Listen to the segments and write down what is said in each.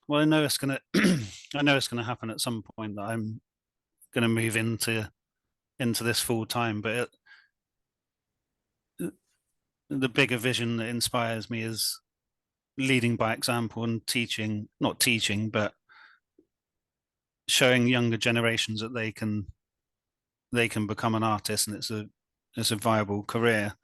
Well, I know it's gonna I know it's gonna happen at some point that I'm gonna move into this full time, but the bigger vision that inspires me is leading by example and teaching, not teaching, but showing younger generations that they can become an artist and it's a viable career.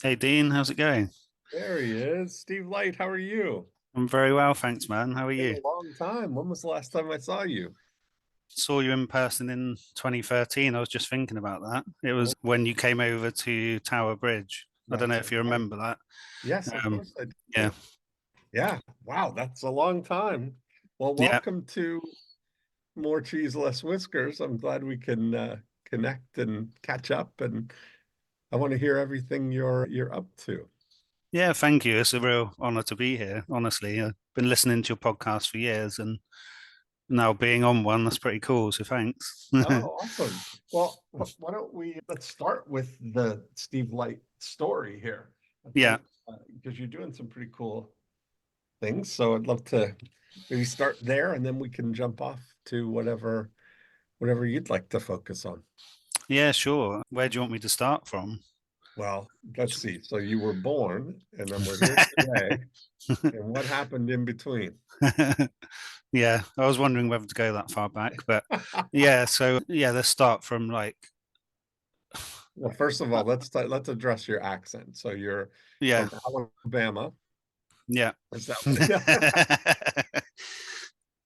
Hey Dean, how's it going? There he is. Steve Light, how are you? I'm very well, thanks, man. How are Been you? a long time. When was the last time I saw you? Saw you in person in 2013. I was just thinking about that. It was Oh, when you came over to Tower Bridge. I don't know that's if you right. remember that. Yes, of Um, course I yeah, do. Yeah. Wow, that's a long time. Well, yeah, welcome to More Cheese, Less Whiskers. I'm glad we can connect and catch up, and I want to hear everything you're up to. yeah. Thank you. It's a real honor to be here. Honestly, I've been listening to your podcast for years, and now being on one, that's pretty cool. So thanks. Oh, awesome. Well, why don't let's start with the Steve Light story here. I Yeah, think because you're doing some pretty cool things. So I'd love to maybe start there and then we can jump off to whatever you'd like to focus on. yeah, sure. Where do you want me to start from? Well, let's see. So you were born and then we're here today. And what happened in between? Yeah, I was wondering whether to go that far back, but yeah, so yeah, let's start from like, Well, first of all, uh, let's address your accent. So you're yeah, from Alabama. yeah. Is that what?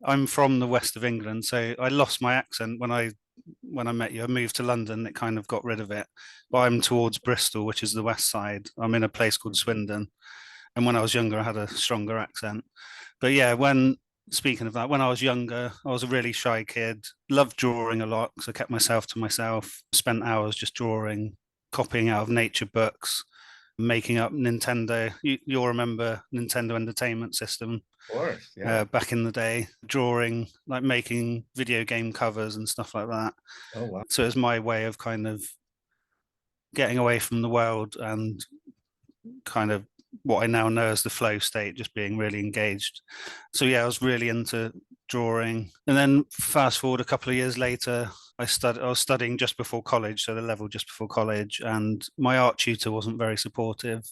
I'm from the west of England, so I lost my accent when I met you. I moved to London, it kind of got rid of it. But I'm towards Bristol, which is the west side. I'm in a place called Swindon, and when I was younger, I had a stronger accent. But yeah, when speaking of that, when I was younger, I was a really shy kid. Loved drawing a lot because I kept myself to myself. Spent hours just drawing, copying out of nature books, making up Nintendo. You'll remember Nintendo Entertainment System Of course, yeah. back in the day, drawing, like making video game covers and stuff like that. Oh wow. So it was my way of kind of getting away from the world and kind of what I now know as the flow state, just being really engaged. So yeah, I was really into drawing. And then fast forward a couple of years later, I was studying just before college, so the level just before college, and my art tutor wasn't very supportive.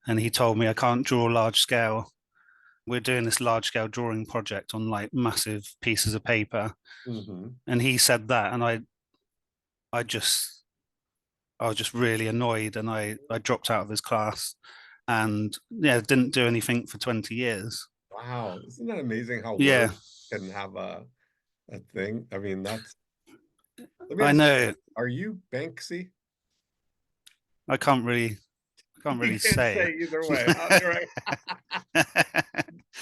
And he told me I can't draw large scale. We're doing this large scale drawing project on like massive pieces of paper. Hmm. And he said that, and I just I was just really annoyed, and I dropped out of his class, and yeah, didn't do anything for 20 years. Wow. Isn't that amazing how Yeah, words can have a thing? I mean, that's let me I ask you, know. are you Banksy? I can't really You can't say say either way. Huh? You're it. right.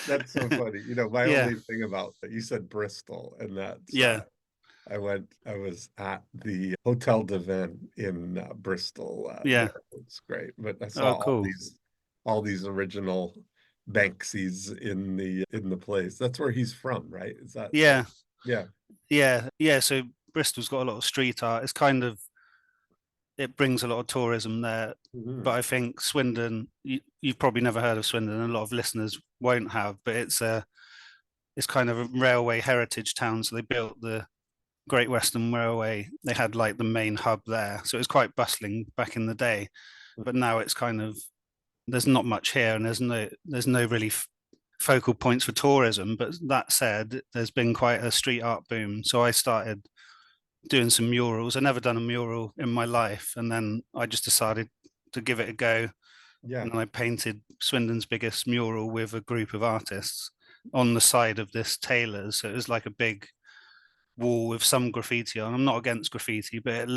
That's so funny. My Yeah, only thing about that, you said Bristol, and that's yeah, I was at the Hotel de Vin in Bristol yeah. there. It's great. But I saw Oh, cool. all these original Banksies in the place. That's where he's from, right? Is that Yeah, yeah. yeah. So Bristol's got a lot of street art. It's kind of it brings a lot of tourism there. But Mhm. I think Swindon, you've probably never heard of Swindon. A lot of listeners won't have, but it's kind of a railway heritage town. So they built the Great Western Railway. They had like the main hub there, so it was quite bustling back in the day. But now it's kind of there's not much here, and there's no really focal points for tourism. But that said, there's been quite a street art boom. So I started doing some murals. I never done a mural in my life, and then I just decided to give it a go. Yeah. And then I painted Swindon's biggest mural with a group of artists on the side of this tailor's. So it was like a big wall with some graffiti on. I'm not against graffiti, but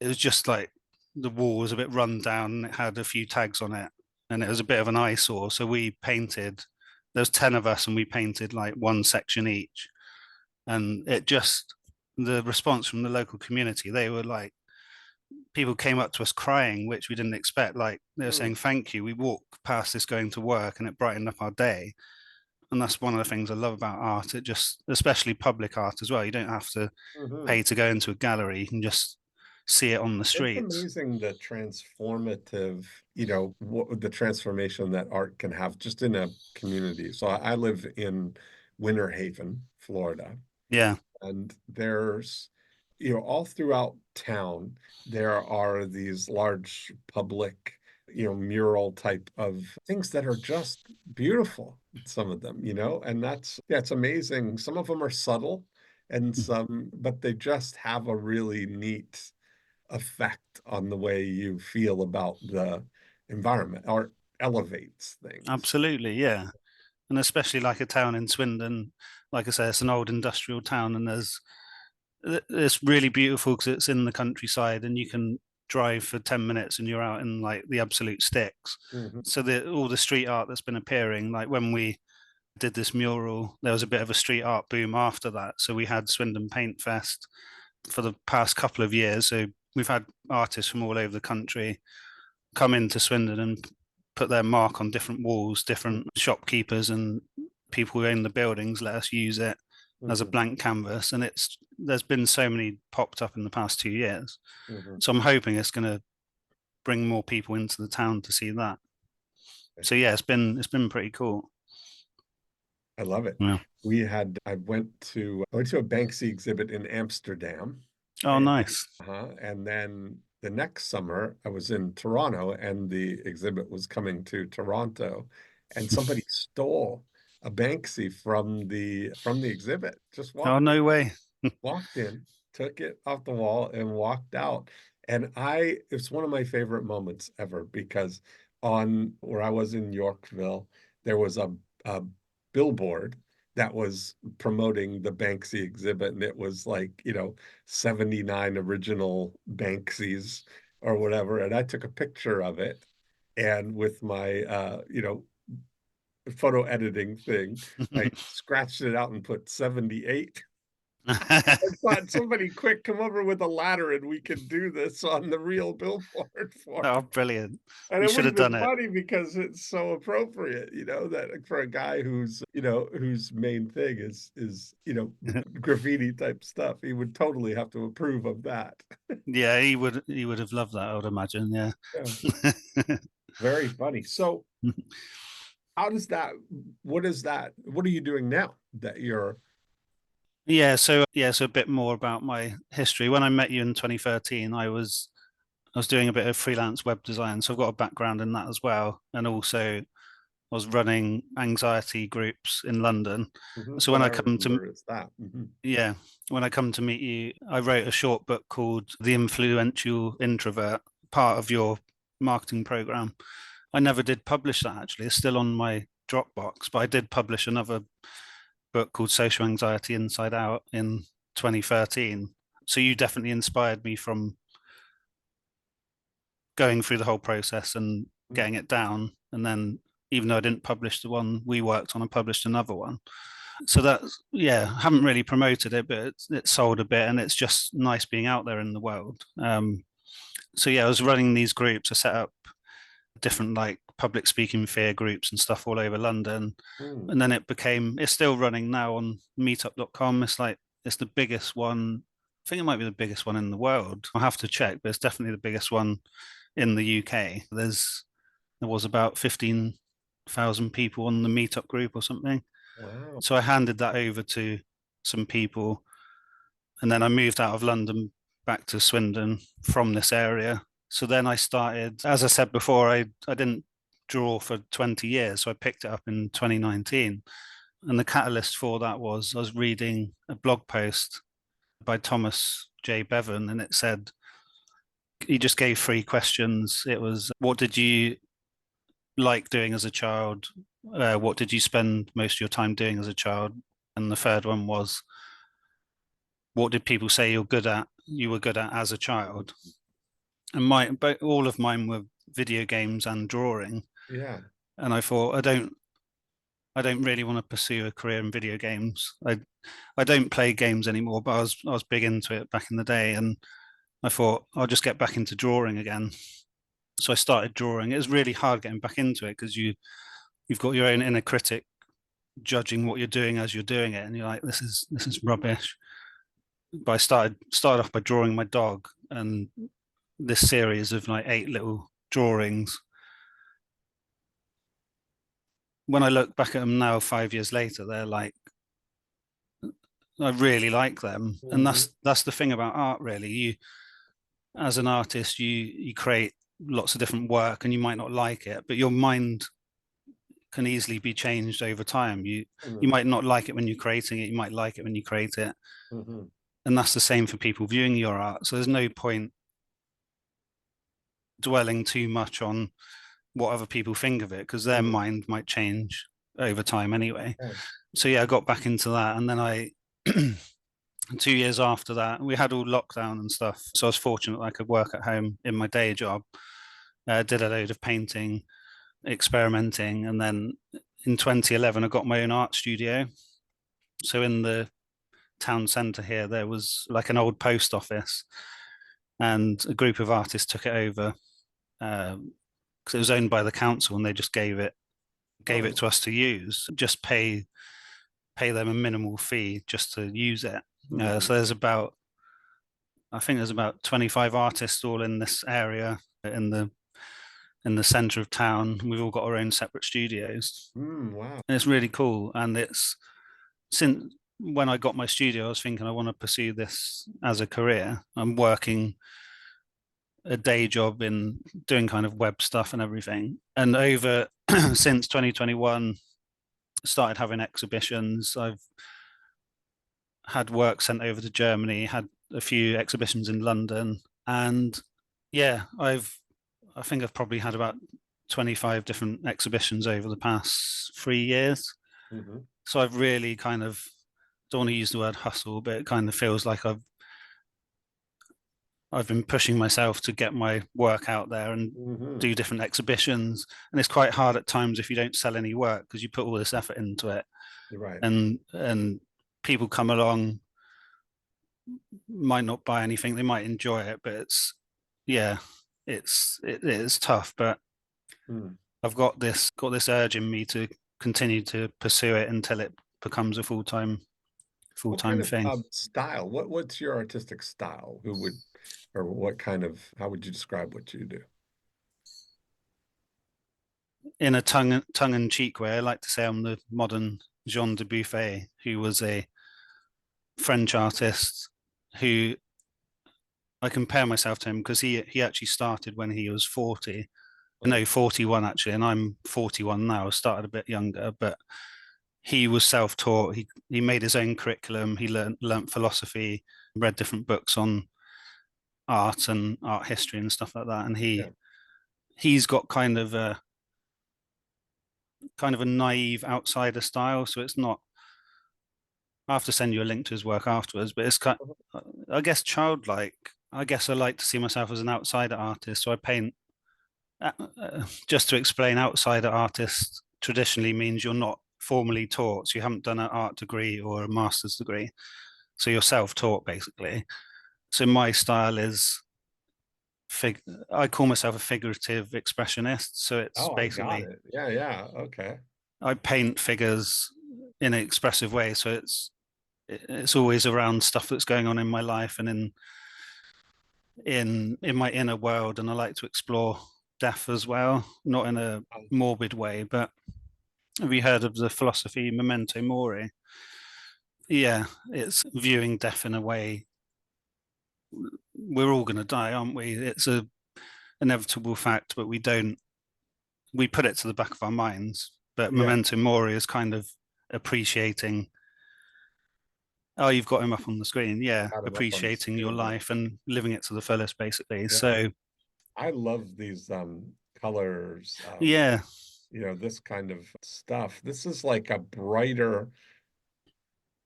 it was just like the wall was a bit run down and it had a few tags on it, and it was a bit of an eyesore. So we painted, there was 10 of us and we painted like one section each. And the response from the local community, they were like, people came up to us crying, which we didn't expect. Like they were Mm. saying, thank you. We walked past this going to work and it brightened up our day. And that's one of the things I love about art. Especially public art as well. You don't have to Mhm. pay to go into a gallery. You can just see it on the It's streets. amazing the transformative, what the transformation that art can have just in a community. So I live in Winter Haven, Florida, Yeah, and there's, all throughout town, there are these large public, mural type of things that are just beautiful, some of them, and yeah, it's amazing. Some of them are subtle and but they just have a really neat effect on the way you feel about the environment or elevates things. absolutely. Yeah. And especially like a town in Swindon, like I say, it's an old industrial town, and it's really beautiful because it's in the countryside, and you can drive for 10 minutes and you're out in like the absolute sticks. Mhm, So all the street art that's been appearing, like when we did this mural, there was a bit of a street art boom after that. So we had Swindon Paint Fest for the past couple of years. So we've had artists from all over the country come into Swindon and put their mark on different walls. Different shopkeepers and people who own the buildings let us use it as a mhm, blank canvas, and there's been so many popped up in the past 2 years. mhm. So I'm hoping it's going to bring more people into the town to see that. So yeah, it's been pretty cool. I love it. Yeah. I went to a Banksy exhibit in Amsterdam, Oh, and, nice. and then the next summer I was in Toronto, and the exhibit was coming to Toronto, and somebody stole a Banksy from the exhibit. Just Oh, no way. walked in, took it off the wall, and walked out. And it's one of my favorite moments ever, because on where I was in Yorkville, there was a billboard that was promoting the Banksy exhibit, and it was like, 79 original Banksies or whatever. And I took a picture of it, and with my, photo editing thing, I scratched it out and put 78. I thought, somebody quick, come over with a ladder and we could do this on the real billboard for Oh, it. brilliant. And You it would should have have been done it. funny because it's so appropriate, that for a guy whose main thing is, graffiti type stuff, he would totally have to approve of that. Yeah, he would have loved that, I would imagine. Yeah. Yeah, very funny. So how does that, what are you doing now that you're, So a bit more about my history. When I met you in 2013, I was doing a bit of freelance web design, so I've got a background in that as well. And also, I was running anxiety groups in London. So what when I I come to remember is that. yeah, when I come to meet you, I wrote a short book called The Influential Introvert, part of your marketing program. I never did publish that actually. It's still on my Dropbox, but I did publish another book called Social Anxiety Inside Out in 2013. So you definitely inspired me from going through the whole process and getting it down. And then, even though I didn't publish the one we worked on, I published another one. So that's, yeah, I haven't really promoted it, but it's sold a bit, and it's just nice being out there in the world. So yeah, I was running these groups. I set up different like public speaking fear groups and stuff all over London. Mm. And then it's still running now on meetup.com. It's the biggest one. I think it might be the biggest one in the world. I'll have to check, but it's definitely the biggest one in the UK. There was about 15,000 people on the meetup group or something. Wow. So I handed that over to some people, and then I moved out of London back to Swindon from this area. So then I started, as I said before, I didn't draw for 20 years. So I picked it up in 2019. And the catalyst for that was I was reading a blog post by Thomas J. Bevan, and it said, he just gave 3 questions. It was, what did you like doing as a child? What did you spend most of your time doing as a child? And the third one was, what did people say you were good at as a child? And but all of mine were video games and drawing. Yeah. And I thought, I don't really want to pursue a career in video games. I don't play games anymore, but I was big into it back in the day, and I thought I'll just get back into drawing again. So I started drawing. It was really hard getting back into it because you've got your own inner critic judging what you're doing as you're doing it, and you're like, this is rubbish. But I started off by drawing my dog, and this series of like 8 little drawings. When I look back at them now, 5 years later, they're like, I really like them. And Mm-hmm. that's the thing about art, really. You, as an artist, you create lots of different work, and you might not like it, but your mind can easily be changed over time. You might not like it when you're creating it, you might like it when you create it. Mm-hmm. And that's the same for people viewing your art. So there's no point dwelling too much on what other people think of it, because their Mm-hmm. mind might change over time anyway. Okay. So yeah, I got back into that, and then I 2 years after that, we had all lockdown and stuff. So I was fortunate that I could work at home in my day job. Did a load of painting, experimenting, and then in 2011, I got my own art studio. So in the town centre here, there was like an old post office, and a group of artists took it over because it was owned by the council, and they just gave Oh. it to us to use. Just pay them a minimal fee just to use it. Mm-hmm. So I think there's about 25 artists all in this area in the center of town. We've all got our own separate studios, Wow. and it's really cool. And it's since when I got my studio, I was thinking I want to pursue this as a career. I'm working a day job in doing kind of web stuff and everything. And over since 2021, started having exhibitions. I've had work sent over to Germany, had a few exhibitions in London, and yeah, I think I've probably had about 25 different exhibitions over the past 3 years. Mm-hmm. So I've really kind of, don't want to use the word hustle, but it kind of feels like I've been pushing myself to get my work out there and Mm-hmm. do different exhibitions. And it's quite hard at times if you don't sell any work, because you put all this effort into it, You're right. and people come along, might not buy anything, they might enjoy it, but it's yeah, it is tough. But Mm. I've got this urge in me to continue to pursue it until it becomes a full What kind time of thing. style? What's your artistic style? Who would, or what kind of, how would you describe what you do? In a tongue in cheek way, I like to say I'm the modern Jean Dubuffet, who was a French artist who I compare myself to him because he actually started when he was 40. Oh, No, 41 actually, and I'm 41 now. I started a bit younger, but he was self-taught. He made his own curriculum. He learned philosophy, read different books on art and art history and stuff like that. And yeah. he's got kind of a naive outsider style. So it's not. I have to send you a link to his work afterwards, but it's kind, I guess, childlike. I guess I like to see myself as an outsider artist, so I paint. Just to explain, outsider artist traditionally means you're not formally taught, so you haven't done an art degree or a master's degree, so you're self-taught basically. So my style is I call myself a figurative expressionist. So it's Oh, I got basically it. Yeah, yeah. Okay. I paint figures in an expressive way. So it's always around stuff that's going on in my life and in my inner world, and I like to explore death as well, not in a morbid way. But have you heard of the philosophy memento mori? Yeah, it's viewing death in a way, we're all going to die, aren't we? It's a inevitable fact, but we put it to the back of our minds. But Yeah, memento mori is kind of appreciating. Oh, you've got him up on the screen. Yeah, got him up on the appreciating your screen. Yeah. life and living it to the fullest, basically. Yeah. So I love these colors, yeah, this kind of stuff. This is like a brighter.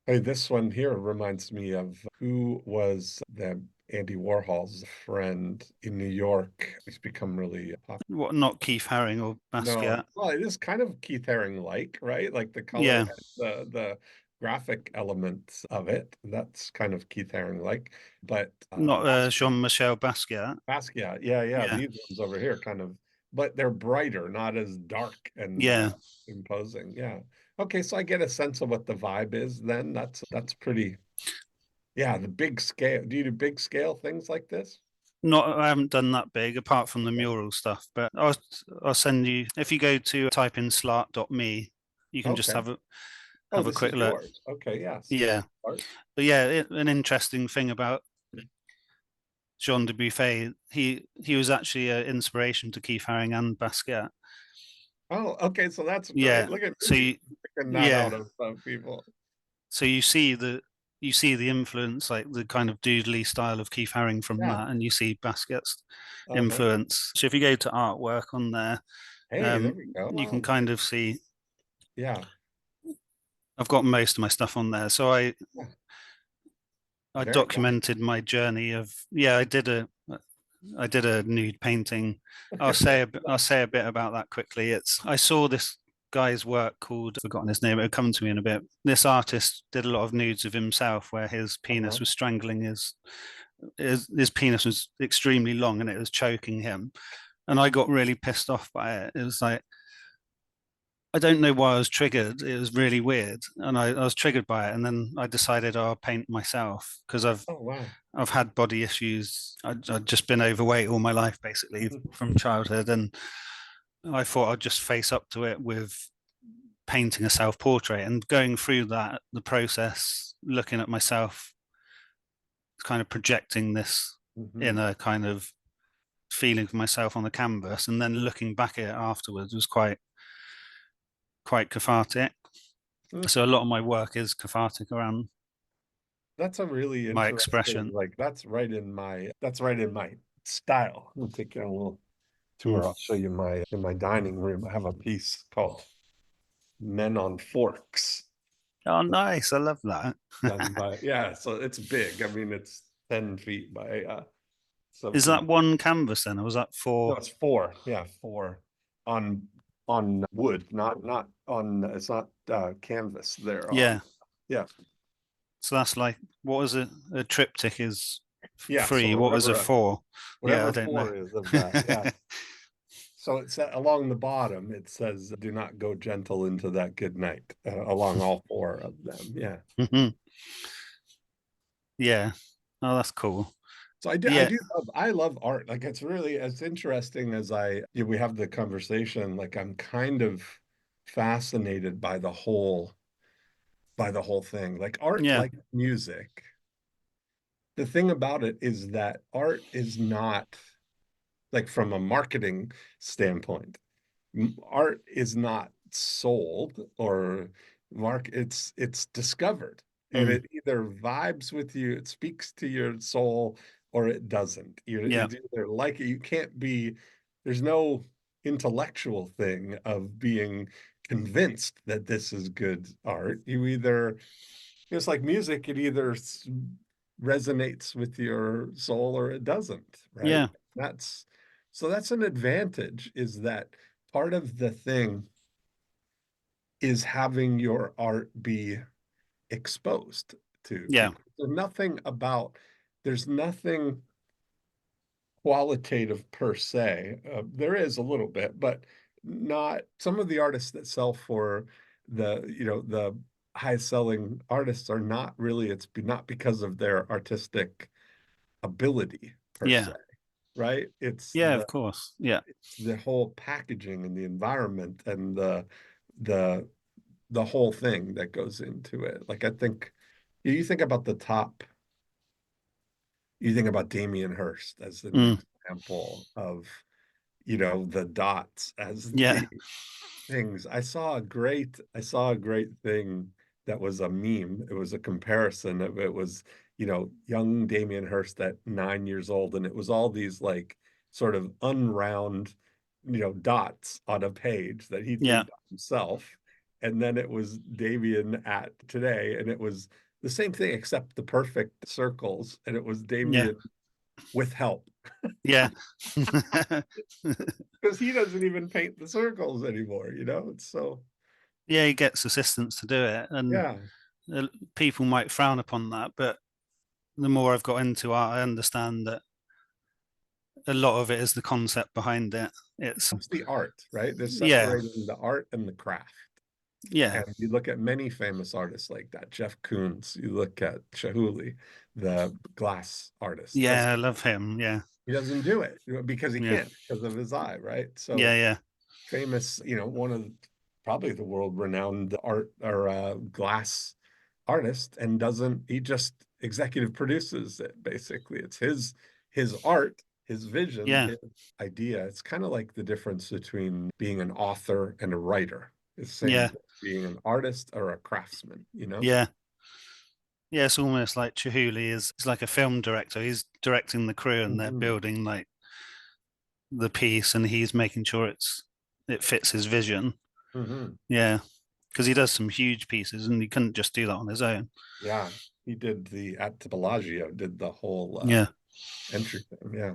Hey, this one here reminds me of who was the Andy Warhol's friend in New York. He's become really popular. what, not Keith Haring or No, Basquiat? well, it is kind of Keith Haring-like, right? Like the color, Yeah, the graphic elements of it. That's kind of Keith Haring-like. But not Basquiat, Jean-Michel Basquiat. Basquiat, yeah, yeah. Yeah, These ones over here kind of, but they're brighter, not as dark and yeah. imposing. Yeah. Okay, so I get a sense of what the vibe is then. That's pretty, yeah, the big scale. Do you do big scale things like this? Not, I haven't done that big apart from the mural stuff, but I'll send you, if you go to type in slart.me, you can just Okay. Oh, have a this quick is look. yours. Okay, yes. Yeah. Art. But yeah, an interesting thing about Jean Dubuffet, he was actually an inspiration to Keith Haring and Basquiat. Oh, okay. So that's great. Yeah. Look at So me you, picking that yeah. out of some people. So you see the influence, like the kind of doodly style of Keith Haring from Yeah. that, and you see Basquiat's Uh-huh. influence. So if you go to artwork on there, Hey, there we go. you Wow. can kind of see. Yeah. I've got most of my stuff on there, so Yeah. I Very nice. documented my journey of yeah, I did a nude painting. I'll say a bit about that quickly. It's I saw this guy's work called I've forgotten his name. It'll come to me in a bit. This artist did a lot of nudes of himself where his Uh-huh. penis was strangling his penis was extremely long and it was choking him. And I got really pissed off by it. It was like I don't know why I was triggered. It was really weird, and I was triggered by it. And then I decided, oh, I'll paint myself because Oh, wow. I've had body issues. I've just been overweight all my life, basically from childhood, and I thought I'd just face up to it with painting a self portrait and going through that the process, looking at myself, kind of projecting this Hmm. in a kind of feeling of myself on the canvas, and then looking back at it afterwards was quite cathartic. So a lot of my work is cathartic around That's a really my interesting, expression. like that's right in my style. We'll take a little Mm. tour. I'll show you my in my dining room. I have a piece called Men on Forks Oh, nice! I love that. done by yeah, so it's big. I mean it's 10 feet by Is that something. one canvas then, or was that No, four? it's four. Yeah, four on on wood, not on it's not canvas. They're on Yeah. yeah. So that's like what was it? A triptych is Yeah, so three. What was it for? Yeah, I whatever don't know. four is of that. Yeah. So it's along the bottom, it says, do not go gentle into that good night, along all four of them. Yeah. Yeah. Oh, that's cool. So I Yeah. do I love art. Like it's really as interesting as we have the conversation, like I'm kind of fascinated by the whole thing. Like art, Yeah. like music. The thing about it is that art is not like from a marketing standpoint, art is not sold or it's discovered, and Mm. it either vibes with you, it speaks to your soul, or it doesn't. Yeah. It's either like it, you can't be there's no intellectual thing of being convinced that this is good art. You either it's like music, it either resonates with your soul or it doesn't, right? Yeah. That's so that's an advantage, is that part of the thing is having your art be exposed to Yeah. people. There's nothing qualitative per se. There is a little bit, but not some of the artists that sell for the highest selling artists are not really, it's not because of their artistic ability per se, Yeah. right? Yeah. Of course. Yeah. It's the whole packaging and the environment and the the whole thing that goes into it. Like I think you think about the top, you think about Damien Hirst as an Mm. example of, the dots as Yeah. the things. I saw a great thing that was a meme. It was a comparison of it was, young Damien Hirst at 9 years old, and it was all these like sort of unround, dots on a page that he'd Yeah. made himself. And then it was Damien at today, and it was the same thing except the perfect circles, and it was Yeah. Damien with help Yeah. because he doesn't even paint the circles anymore, It's so Yeah. He gets assistants to do it, and yeah. people might frown upon that, but the more I've got into art, I understand that a lot of it is the concept behind it. It's It's the art, right? They're yeah, separating the art and the craft. yeah, And you look at many famous artists like that, Jeff Koons, you look at Shahuli, the glass artist. yeah. I love him. Yeah, He doesn't do it because he Yeah, can't, because of his eye, right? yeah, So yeah, famous, one of probably the world-renowned art or glass artist, and doesn't he just executive produces it basically. It's his art, his vision, yeah, his idea. It's kind of like the difference between being an author and a writer. It's the same yeah, as being an artist or a craftsman, you know? yeah. Yeah, it's almost like Chihuly is like a film director. He's directing the crew and they're Hmm. building like the piece and he's making sure it fits his vision. Hmm. Yeah, because he does some huge pieces and he couldn't just do that on his own. Yeah, he did the at Bellagio, did the whole Yeah. entry thing. Yeah.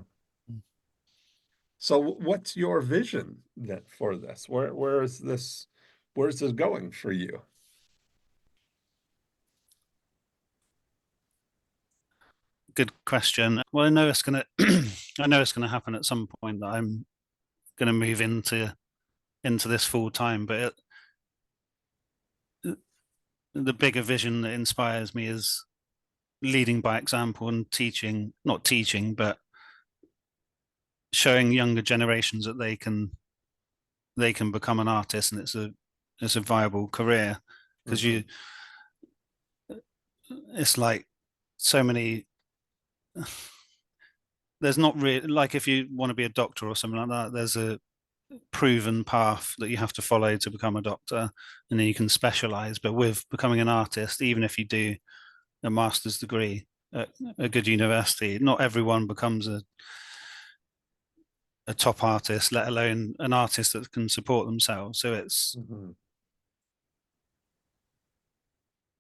So what's your vision that for this? Where's this going for you? Good question. Well, I know it's gonna I know it's gonna happen at some point that I'm gonna move into this full time, but the bigger vision that inspires me is leading by example and teaching, not teaching, but showing younger generations that they can become an artist and it's a viable career because Hmm. it's like so many there's not really like if you want to be a doctor or something like that, there's a proven path that you have to follow to become a doctor and then you can specialize. But with becoming an artist, even if you do a master's degree at a good university, not everyone becomes a top artist, let alone an artist that can support themselves. So it's Hmm.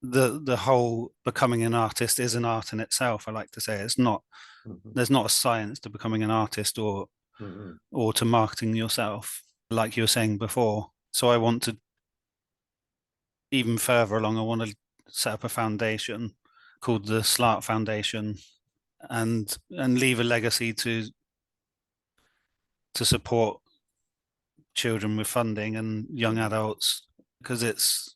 the whole becoming an artist is an art in itself. I like to say it's not Hmm. there's not a science to becoming an artist Hmm. or to marketing yourself, like you were saying before. So I want to even further along. I want to set up a foundation called the Slart Foundation and leave a legacy to support children with funding and young adults because it's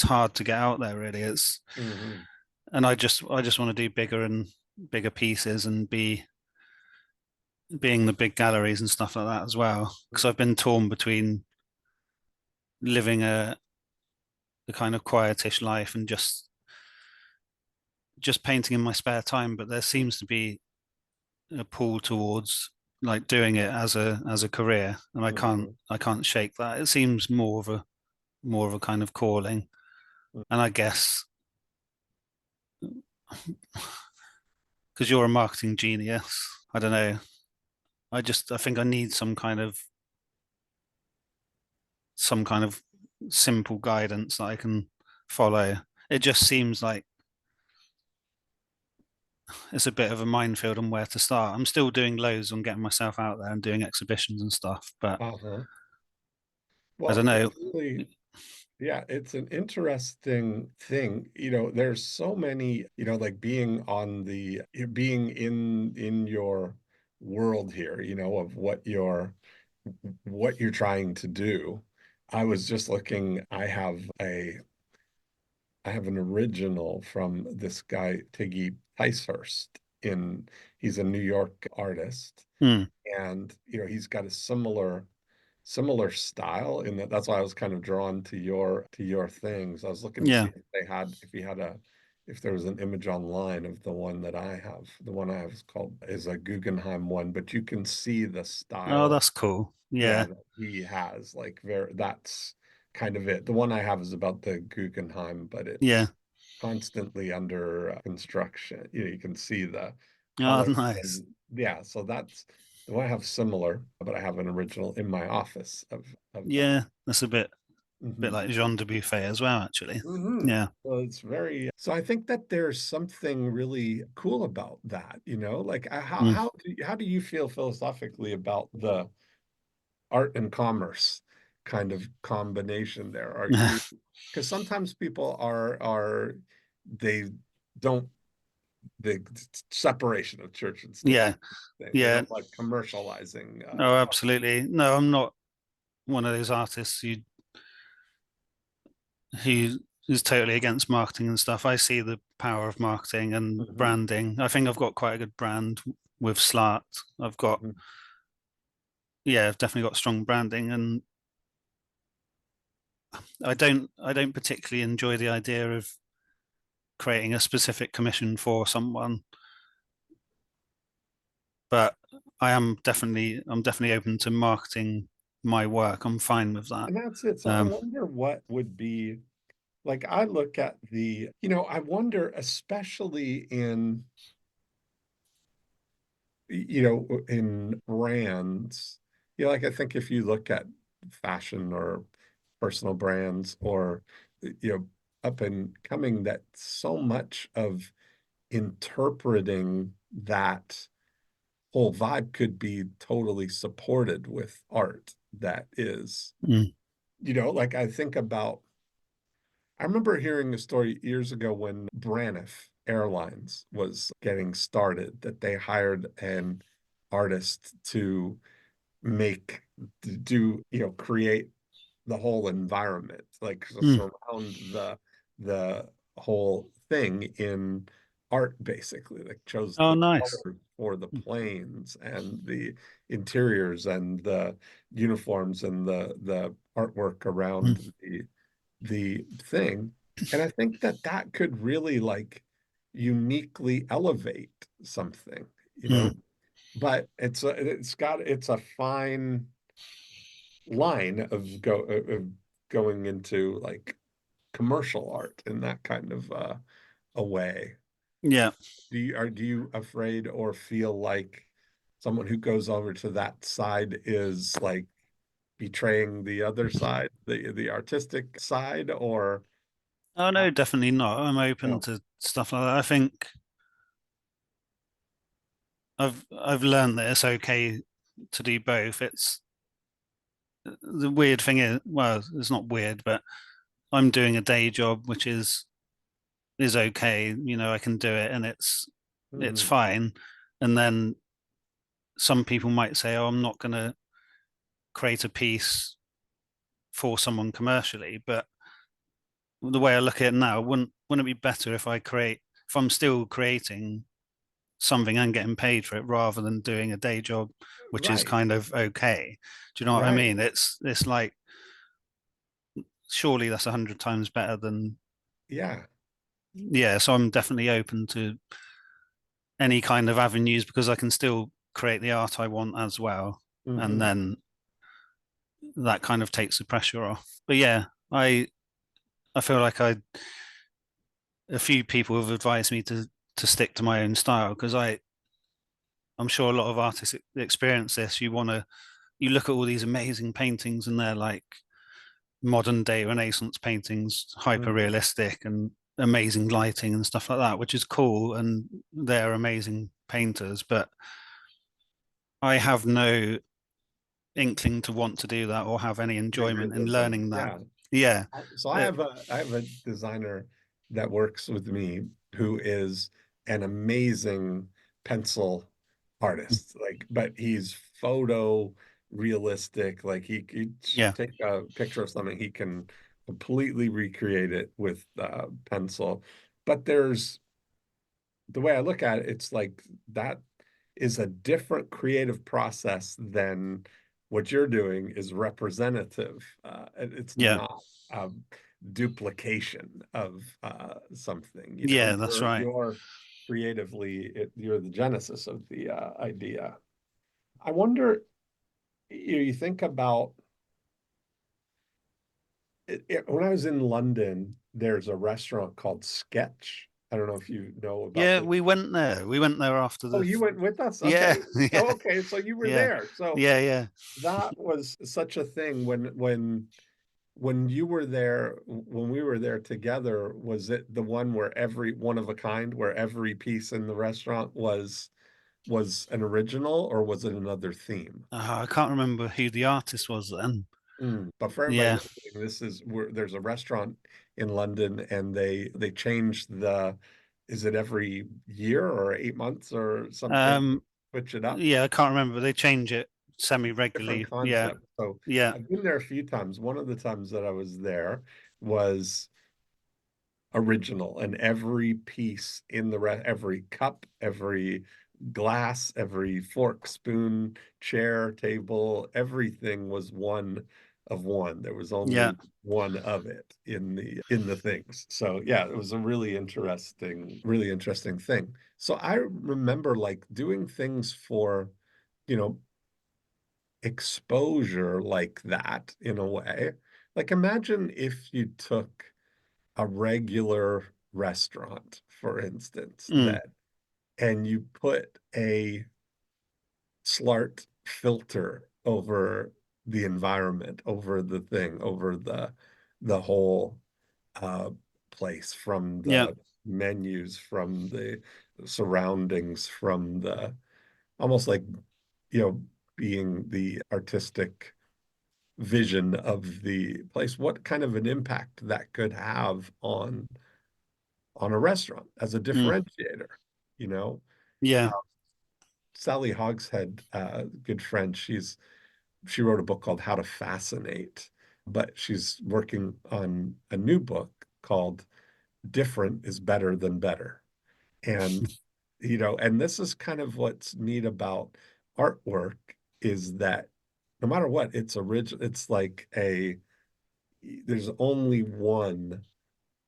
hard to get out there really. It's Hmm. and I just want to do bigger and bigger pieces and being the big galleries and stuff like that as well. Because I've been torn between living a kind of quietish life and just painting in my spare time, but there seems to be a pull towards like doing it as a career, and I can't Hmm. I can't shake that. It seems more of a kind of calling, and I guess because you're a marketing genius, I don't know. I think I need some kind of simple guidance that I can follow. It just seems like it's a bit of a minefield on where to start. I'm still doing loads on getting myself out there and doing exhibitions and stuff, but Uh-huh. I Well, don't know. it's really, yeah, it's an interesting thing. There's so many, like being in your world here, of what you're trying to do. I was just looking, I have an original from this guy, Tiggy Ticehurst in he's a New York artist, Hmm. and he's got a similar style in that's why I was kind of drawn to your things. I was looking to see Yeah. if there was an image online of the one that I have. The one I have is a Guggenheim one, but you can see the Oh, style, that's cool. yeah, Yeah. that he has. Like that's kind of it. The one I have is about the Guggenheim, but Yeah. it's constantly under construction. You can see the Oh, color, nice. and yeah, so that's the one I have similar, but I have an original in my office of that. Yeah. That's a bit Hmm. like Jean Dubuffet as well, actually. Hmm. Yeah. So it's very, so I think that there's something really cool about that, like Mm. how do you feel philosophically about the art and commerce kind of combination there? Are you, because sometimes people they don't, the separation of church and state Yeah. thing. They Yeah. don't like commercializing Oh, absolutely. No, I'm not one of those artists who is totally against marketing and stuff. I see the power of marketing and Mhm. branding. I think I've got quite a good brand with Slat. I've got, Mhm. yeah, I've definitely got strong branding, and I don't particularly enjoy the idea of creating a specific commission for someone, but I'm definitely open to marketing my work. I'm fine with that. And that's it. So I Um, wonder what would be like, I look at the, I wonder, especially in brands, like I think if you look at fashion or personal brands or, up and coming, that so much of interpreting that whole vibe could be totally supported with art that is, mm, like I think about, I remember hearing a story years ago when Braniff Airlines was getting started, that they hired an artist to make, create the whole environment, like mm. surround the whole thing in art, basically, like chose Oh, the nice. colors for the planes and the interiors and the uniforms and the artwork Mm, around the thing. And I think that that could really like uniquely elevate something, mm. but it's a fine line of going into like commercial art in that kind of a way. Yeah. Do you afraid or feel like someone who goes over to that side is like betraying the other side, the artistic side, or Oh no, definitely not. I'm open no? to stuff like that. I think I've learned that it's okay to do both. It's the weird thing is, well, it's not weird, but I'm doing a day job which is okay. You know, I can do it, and it's Hmm. fine. And then some people might say, "Oh, I'm not going to create a piece for someone commercially." But the way I look at it now, wouldn't it be better if I'm still creating something and getting paid for it rather than doing a day job, which is Right, kind of okay. Do you know what I right. mean? It's like surely that's 100 times better than Yeah. yeah. So I'm definitely open to any kind of avenues because I can still create the art I want as well, and Hmm. then that kind of takes the pressure off. But yeah, I feel like I a few people have advised me to stick to my own style because I'm sure a lot of artists experience this. You look at all these amazing paintings and they're like modern day Renaissance paintings, hyper Hmm. realistic and amazing lighting and stuff like that, which is cool. And they're amazing painters, but I have no inkling to want to do that or have any enjoyment in Realism. learning that. Yeah. Yeah. So Uh, I have a designer that works with me who is an amazing pencil artist. Like, but he's photo realistic. Like he yeah. take a picture of something, he can completely recreate it with pencil. But there's the way I look at it, it's like that is a different creative process than what you're doing is representative. It's Yeah. not a duplication of something. Yeah, that's right. You're creatively, you're the genesis of the idea. I wonder, you think about when I was in London, there's a restaurant called Sketch. I don't know if you know about Yeah, this. we went there. We went there after Oh, the you went with us? yeah, Okay. Oh, yeah, okay. So you were yeah, there. So yeah, yeah. that was such a thing when you were there, when we were there together, was it the one where every one of a kind, where every piece in the restaurant was an original, or was it another theme? I can't remember who the artist was then. But for everybody Yeah. listening, this is where there's a restaurant in London, and they changed the, is it every year or 8 months or something? Um, Switch it up. yeah, I can't remember. They change it semi-regularly. Different Yeah, concept. So yeah. I've been there a few times. One of the times that I was there was original, and every piece in the every cup, every glass, every fork, spoon, chair, table, everything was one of one. There was Yeah. only one of it in the things. So yeah, it was a really interesting thing. So I remember like doing things for, you know, exposure like that in a way. Like imagine if you took a regular restaurant, for instance, Mm. that and you put a slart filter over the environment, over the thing, over the whole uh, place, from Yeah. the menus, from the surroundings, from the almost like, you know, being the artistic vision of the place, what kind of an impact that could have on a restaurant as a Mm. differentiator, you know? Yeah. Sally Hogshead, good friend, she wrote a book called How to Fascinate, but she's working on a new book called Different is Better Than Better. And, you know, and this is kind of what's neat about artwork is that no matter what, it's original, it's like there's only one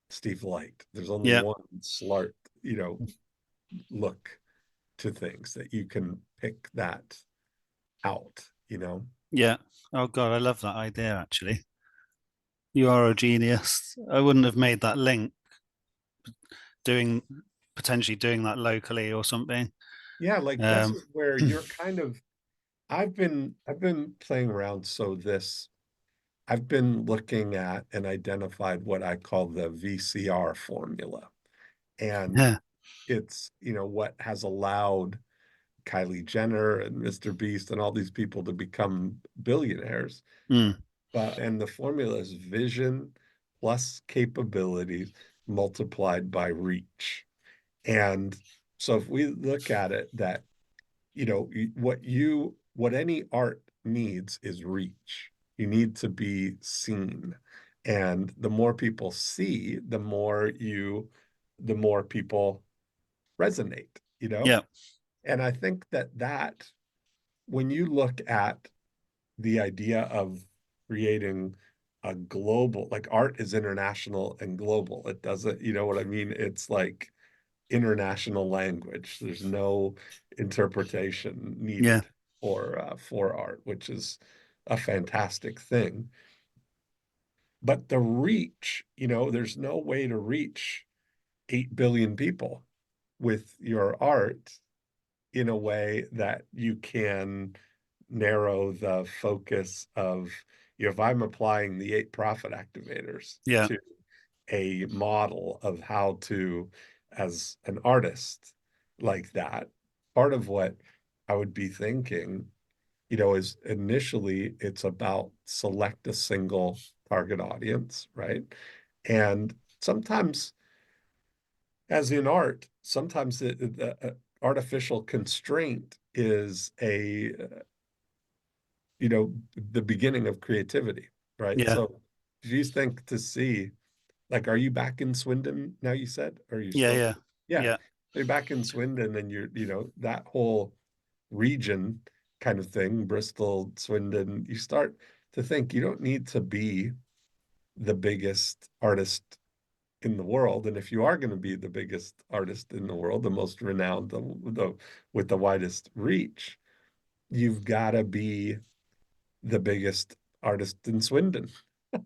Steve Light. There's only Yeah. one Slart, you know, look to things that you can pick that out, you know? Yeah. Oh God, I love that idea actually. You are a genius. I wouldn't have made that link doing potentially doing that locally or something. Yeah, like this Um is where you're kind of I've been playing around. So this I've been looking at and identified what I call the VCR formula. And yeah. it's, you know, what has allowed Kylie Jenner and Mr. Beast and all these people to become billionaires. Mm. But and the formula is vision plus capabilities multiplied by reach. And so if we look at it that, you know, what any art needs is reach. You need to be seen. And the more people see, the more people resonate, you know? Yeah. And I think that when you look at the idea of creating a global, like art is international and global. It doesn't, you know what I mean? It's like international language. There's no interpretation Yeah. needed for art, which is a fantastic thing. But the reach, you know, there's no way to reach 8 billion people with your art in a way that you can narrow the focus of, you know, if I'm applying the 8 profit activators Yeah. to a model of how to, as an artist like that, part of what I would be thinking, you know, is initially it's about select a single target audience, right? And sometimes, as in art, sometimes the artificial constraint is you know, the beginning of creativity, right? Yeah. So if you think to see, like, are you back in Swindon now, you said? Or are you Yeah. still? Yeah. Yeah. Yeah. You're back in Swindon and you're, you know, that whole region kind of thing, Bristol, Swindon, you start to think you don't need to be the biggest artist in the world. And if you are going to be the biggest artist in the world, the most renowned, with the widest reach, you've got to be the biggest artist in Swindon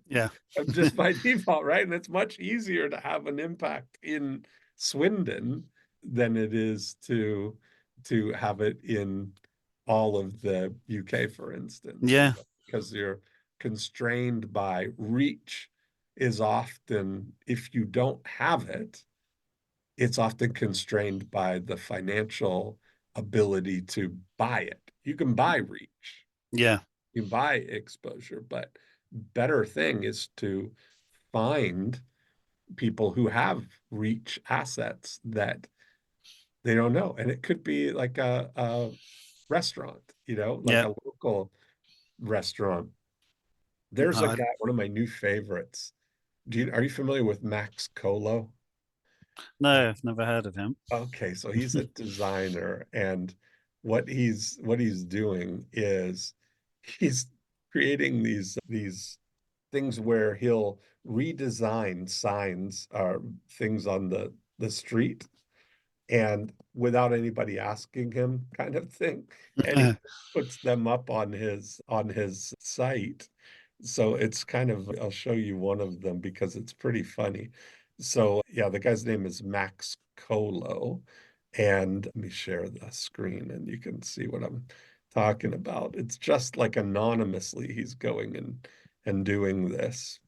Yeah. just by default, right? And it's much easier to have an impact in Swindon than it is to have it in all of the UK, for instance, you Yeah. know, because you're constrained by reach is often, if you don't have it, it's often constrained by the financial ability to buy it. You can buy reach, Yeah. you can buy exposure, but better thing is to find people who have reach assets that they don't know. And it could be like a restaurant, you know, like Yeah. a local restaurant. There's a Uh, guy, one of my new favorites. Are you familiar with Max Colo? No, I've never heard of him. Okay, so he's a designer, and what he's doing is he's creating these things where he'll redesign signs or things on the street and without anybody asking him kind of thing. And he puts them up on his site. So it's kind of, I'll show you one of them because it's pretty funny. So yeah, the guy's name is Max Colo. And let me share the screen and you can see what I'm talking about. It's just like anonymously he's going and doing this.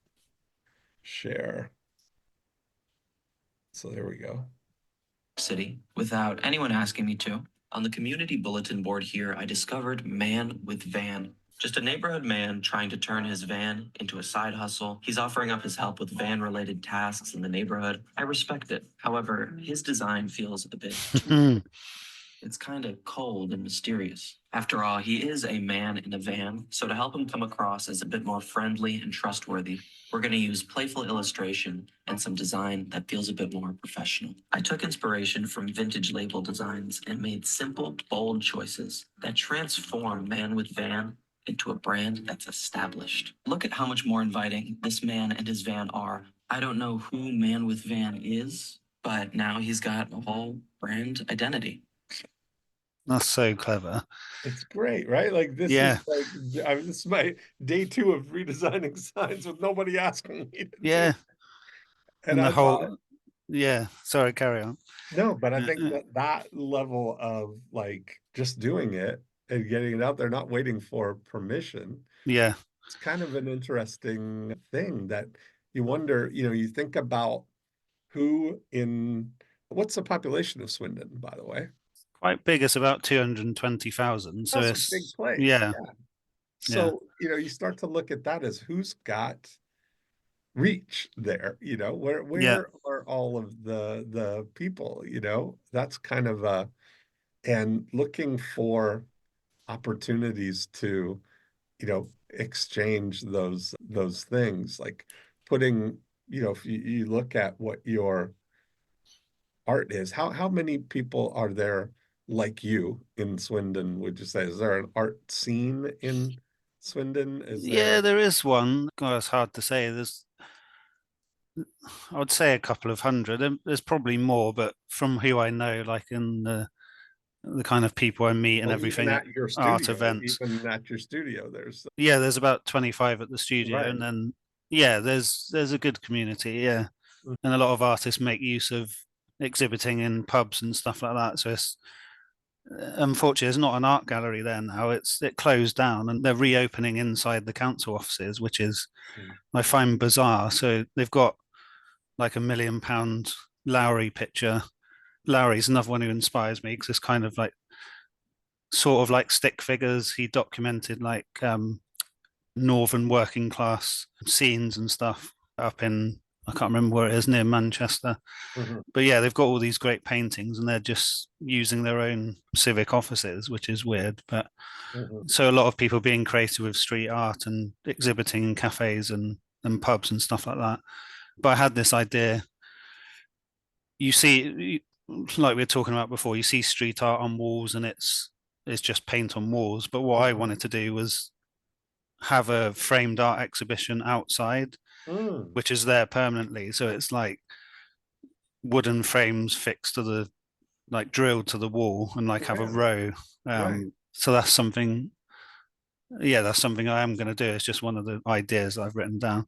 Share. So there we go. City without anyone asking me to. On the community bulletin board here, I discovered Man with Van. Just a neighborhood man trying to turn his van into a side hustle. He's offering up his help with van related tasks in the neighborhood. I respect it. However, his design feels a bit too. It's kind of cold and mysterious. After all, he is a man in a van, so to help him come across as a bit more friendly and trustworthy, we're going to use playful illustration and some design that feels a bit more professional. I took inspiration from vintage label designs and made simple, bold choices that transform Man with Van into a brand that's established. Look at how much more inviting this man and his van are. I don't know who Man with Van is, but now he's got a whole brand identity. That's so clever. It's great, right? Like this Yeah, is like this is my day 2 of redesigning signs with nobody asking me to do. yeah. And And the I thought, whole, yeah. Sorry, carry on. no, but I Uh, think uh, that that level of like just doing it and getting it out there, not waiting for permission, Yeah, it's kind of an interesting thing that you wonder, you think about what's the population of Swindon, by the way? quite big. It's about 220,000. So That's a big it's, place. yeah, Yeah. yeah, So, you start to look at that as who's got reach there, where yeah, where are all of the people, that's kind of and looking for opportunities to, exchange those things, like putting, if you look at what your art is, how many people are there like you in Swindon, would you say? Is there an art scene in Swindon? Is yeah. there There is one. God, it's hard to say. I would say a couple of hundred. There's probably more, but from who I know, like in the kind of people I meet and Well, even everything at at your art studio, events, there's yeah, there's about 25 at the studio, and right. then yeah, there's a good community, yeah, and a lot of artists make use of exhibiting in pubs and stuff like that. So it's unfortunately it's not an art gallery there now. It closed down, and they're reopening inside the council offices, which is Mm. I find bizarre. So they've got like £1 million Lowry picture. Lowry's another one who inspires me because it's kind of like sort of like stick figures. He documented like northern working class scenes and stuff up in, I can't remember where it is, near Manchester. Mhm, But yeah, they've got all these great paintings and they're just using their own civic offices, which is weird. But mhm, so a lot of people being creative with street art and exhibiting in cafes and pubs and stuff like that. But I had this idea. You see, like we were talking about before, you see street art on walls and it's just paint on walls. But what I mhm. wanted to do was have a framed art exhibition outside, Mm, which is there permanently. So it's like wooden frames fixed to the like drilled to the wall and like have a yeah, row. right. So that's something. Yeah, that's something I am going to do. It's just one of the ideas I've written down,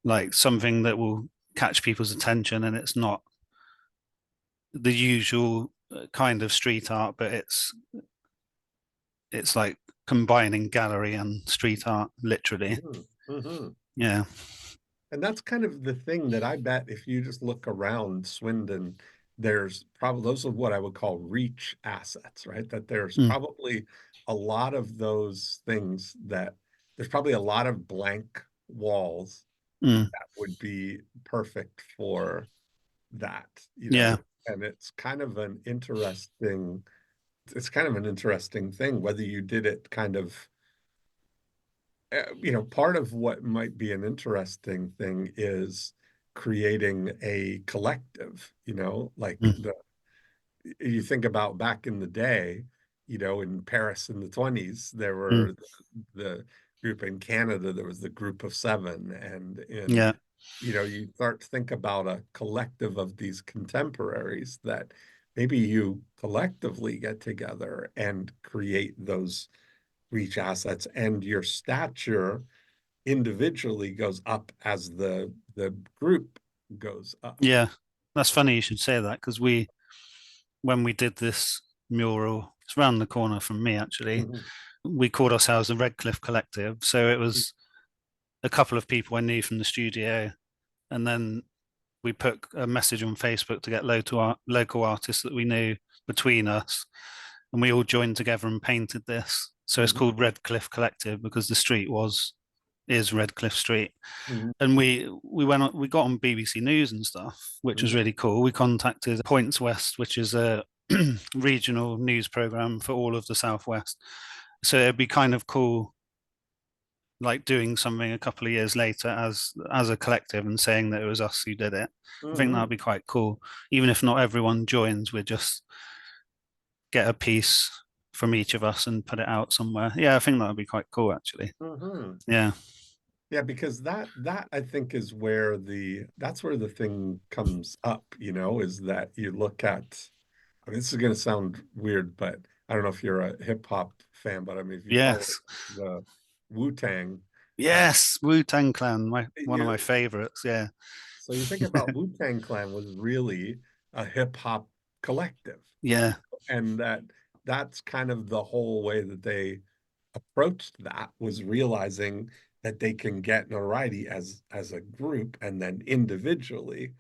like something that will catch people's attention, and it's not the usual kind of street art, but it's like combining gallery and street art, literally. Mhm, mhm. Yeah. And that's kind of the thing that I bet if you just look around Swindon, there's probably those are what I would call reach assets, right? That there's Mm, probably a lot of those things that there's probably a lot of blank walls mm, that would be perfect for that, yeah. and it's kind of an interesting thing whether you did it kind of part of what might be an interesting thing is creating a collective, like you think about back in the day, in Paris in the 20s, there were the group in Canada, there was the group of seven. And Yeah. you start to think about a collective of these contemporaries that maybe you collectively get together and create those reach assets, and your stature individually goes up as the group goes up. Yeah. That's funny you should say that, because when we did this mural, it's around the corner from me actually. We called ourselves the Redcliffe Collective. So it was a couple of people I knew from the studio, and then we put a message on Facebook to get local artists that we knew between us, and we all joined together and painted this. So it's called Redcliffe Collective because the street is Redcliffe Street. And we got on BBC News and stuff, which was really cool. We contacted Points West, which is a regional news program for all of the Southwest. So it'd be kind of cool, like doing something a couple of years later as a collective and saying that it was us who did it. I think that'd be quite cool. Even if not everyone joins, we just get a piece from each of us and put it out somewhere. Yeah, I think that would be quite cool actually. Yeah. Yeah, because that I think is where that's where the thing comes up, is that you look at, I mean, this is going to sound weird, but I don't know if you're a hip hop fan, but I mean, if you follow Yes. the Wu-Tang. Yes, Wu-Tang Clan, one of my favorites. Yeah. So you think about Wu-Tang Clan was really a hip hop collective. Yeah. And that's kind of the whole way that they approached that, was realizing that they can get notoriety as a group and then individually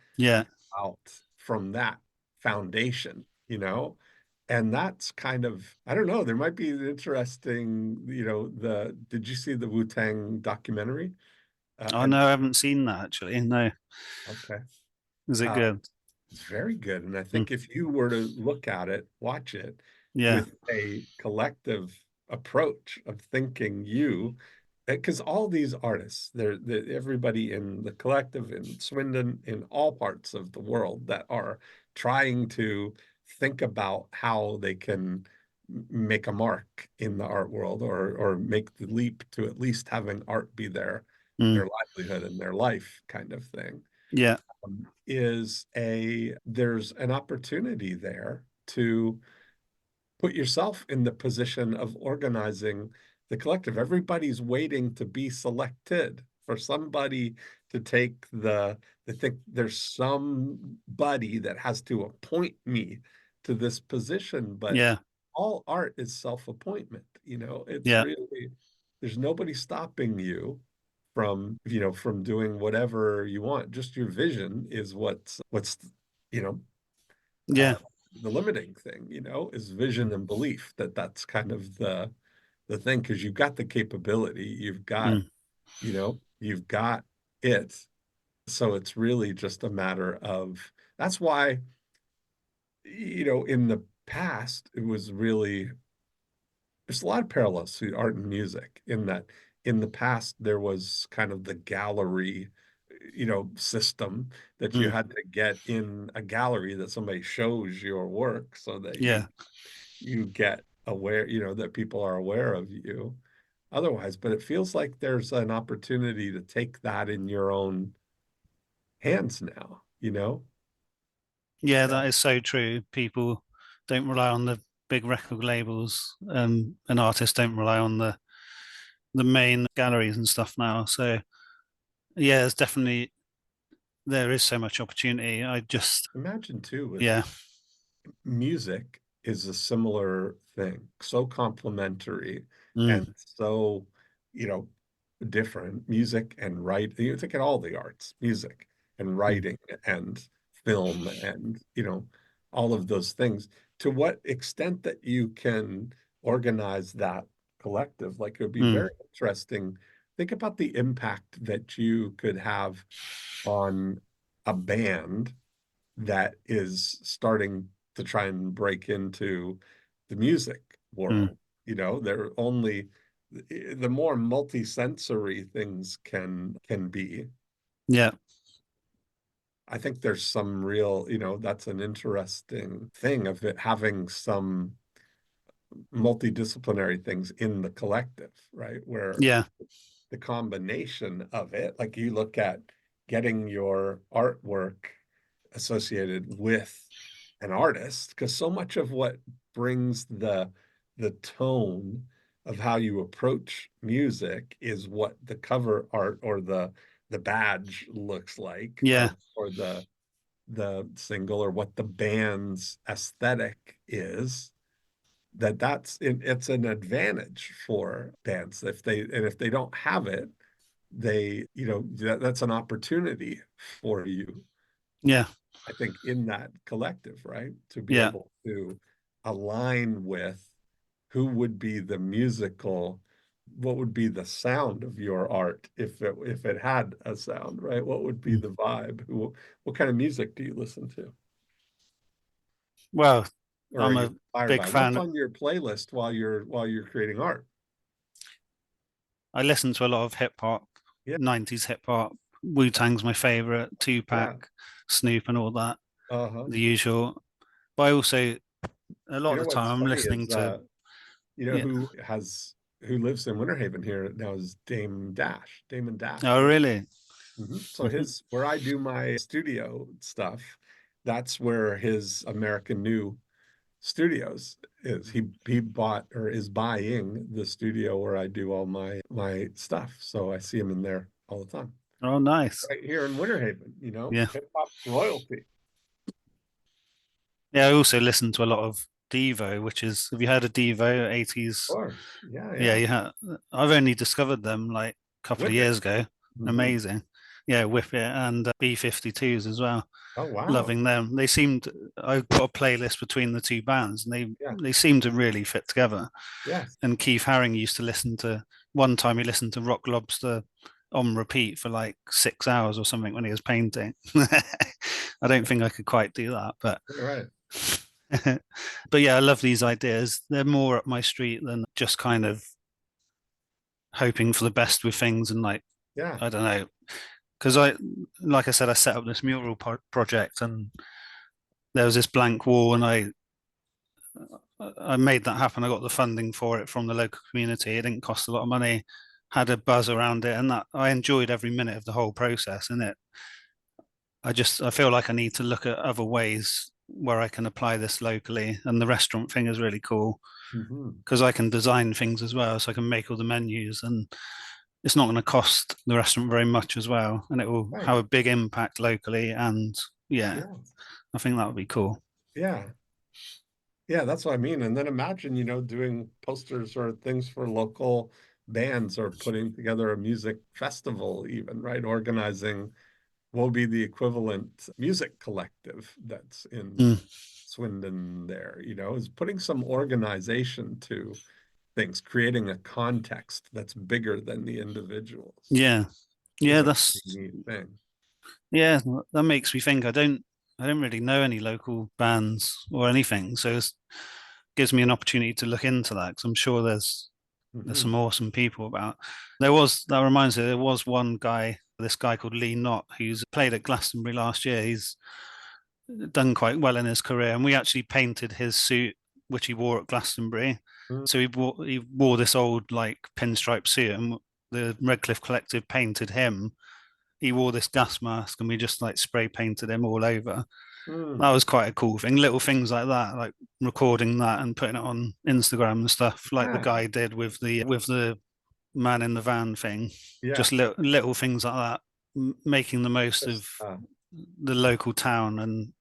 out from that foundation, and that's kind of, I don't know, there might be an interesting, did you see the Wu-Tang documentary? Oh no, I haven't seen that actually. No. Okay. Is it good? It's very good. And I think if you were to look at it, watch it with a collective approach of thinking, because all these artists, they're everybody in the collective in Swindon, in all parts of the world, that are trying to think about how they can make a mark in the art world, or make the leap to at least having art be their livelihood and their life kind of thing. Yeah. There's an opportunity there to put yourself in the position of organizing the collective. Everybody's waiting to be selected for somebody to take they think there's somebody that has to appoint me to this position, but all art is self-appointment. It's really, there's nobody stopping you from doing whatever you want. Just your vision is what's the limiting thing, is vision and belief. That's kind of the thing, because you've got the capability, you've got it. So it's really just a matter of, that's why, in the past, it was really, there's a lot of parallels to art and music, in that in the past there was kind of the gallery system, that you had to get in a gallery, that somebody shows your work so that you get aware, that people are aware of you otherwise. But it feels like there's an opportunity to take that in your own hands now. Yeah, that is so true. People don't rely on the big record labels, and artists don't rely on the main galleries and stuff now. So yeah, there is so much opportunity. I just imagine too, with music is a similar thing, so complementary and so different. Music and writing, you think at all the arts, music and writing and film and all of those things, to what extent that you can organize that collective. Like, it would be very interesting. Think about the impact that you could have on a band that is starting to try and break into the music world. They're only, the more multi-sensory things can be. Yeah. I think there's some real, that's an interesting thing of it having some multidisciplinary things in the collective, right? Where Yeah. the combination of it, like you look at getting your artwork associated with an artist, because so much of what brings the tone of how you approach music is what the cover art or the badge looks like, Yeah. or the single, or what the band's aesthetic is. It's an advantage for bands if they don't have it, that's an opportunity for you, Yeah. I think, in that collective, right? To be Yeah. able to align with who would be the musical, what would be the sound of your art if it had a sound, right? What would be the vibe? What kind of music do you listen to? Well, Or are I'm you a inspired big by? What's fan. on your playlist while you're creating art? I listen to a lot of hip hop, Yeah. 90s hip hop. Wu-Tang's my favorite, Yeah. Tupac, Snoop, and all that, Uh-huh. the usual. But I also, a lot You of know the what's time, I'm funny listening is to, yeah. who lives in Winter Haven here now is Damon Dash. Oh, really? So where I do my studio stuff, that's where his American New Studios is. He bought or is buying the studio where I do all my stuff. So I see him in there all the time. Oh, nice. Right here in Winter Haven, Yeah. hip hop royalty. Yeah, I also listen to a lot of Devo, which is, have you heard of Devo, 80s? Of course. Yeah, Yeah, yeah. yeah. I've only discovered them like a couple of Whip it. years ago. Mhm. Amazing. Yeah, Whip It and B-52s as well. Oh, wow. Loving them. They seemed, I got a playlist between the two bands and Yeah. they seem to really fit together. Yes. And Keith Haring used to listen to, one time he listened to Rock Lobster on repeat for like 6 hours or something when he was painting. I don't think I could quite do that, but Right. but yeah, I love these ideas. They're more up my street than just kind of hoping for the best with things and like, Yeah. I don't know, because like I said, I set up this mural project and there was this blank wall and I made that happen. I got the funding for it from the local community. It didn't cost a lot of money, had a buzz around it, and that I enjoyed every minute of the whole process. And I feel like I need to look at other ways where I can apply this locally. And the restaurant thing is really cool because I can design things as well, so I can make all the menus, and it's not going to cost the restaurant very much as well, and it will have a big impact locally. And yeah, I think that would be cool. Yeah. Yeah, that's what I mean. And then imagine, doing posters or things for local bands or putting together a music festival even, right? Organizing what would be the equivalent music collective that's in Swindon there, is putting some organization to things, creating a context that's bigger than the individuals. Yeah. Is Yeah, a that's neat thing. yeah, that makes me think. I don't really know any local bands or anything, so it gives me an opportunity to look into that because I'm sure there's some awesome people about. That reminds me, there was one guy, this guy called Lee Knott, who's played at Glastonbury last year. He's done quite well in his career, and we actually painted his suit, which he wore at Glastonbury. So he wore this old like pinstripe suit, and the Redcliffe Collective painted him. He wore this gas mask, and we just like spray painted him all over. That was quite a cool thing. Little things like that, like recording that and putting it on Instagram and stuff, like the guy did with the man in the van thing. Yeah. Just little things like that, making the most of the local town. And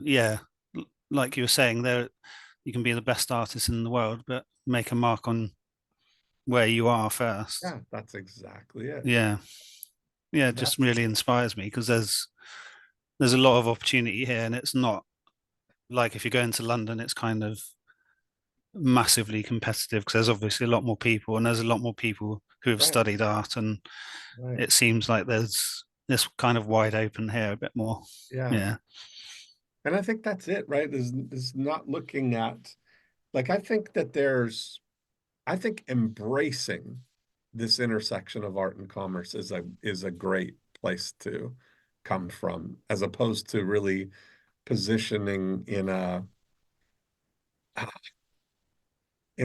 yeah, like you were saying, there you can be the best artist in the world, but make a mark on where you are first. Yeah, that's exactly it. Yeah, it just really inspires me because there's a lot of opportunity here, and it's not like if you're going to London, it's kind of massively competitive because there's obviously a lot more people, and there's a lot more people who have studied art, and it seems like there's this kind of wide open here a bit more. Yeah. And I think that's it, right? Is not looking at, like, I think embracing this intersection of art and commerce is a great place to come from, as opposed to really positioning in a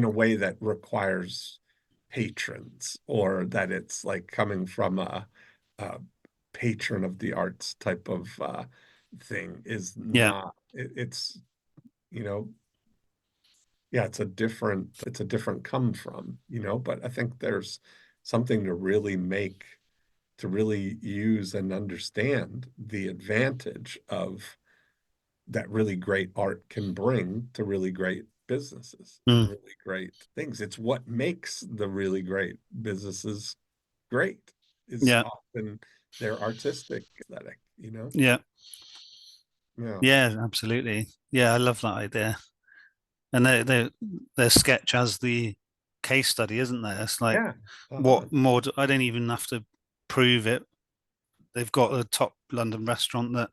way that requires patrons, or that it's like coming from a patron of the arts type of thing is Yeah. not, it's, you know, yeah, it's a different come from, but I think there's something to really use and understand the advantage of that really great art can bring to really great businesses and Mm. really great things. It's what makes the really great businesses great, is Yeah. often their artistic aesthetic, Yeah. Yeah. Yeah, absolutely. Yeah, I love that idea. And their sketch as the case study, isn't there? It's like, Yeah. what more I don't even have to prove it. They've got a top London restaurant that,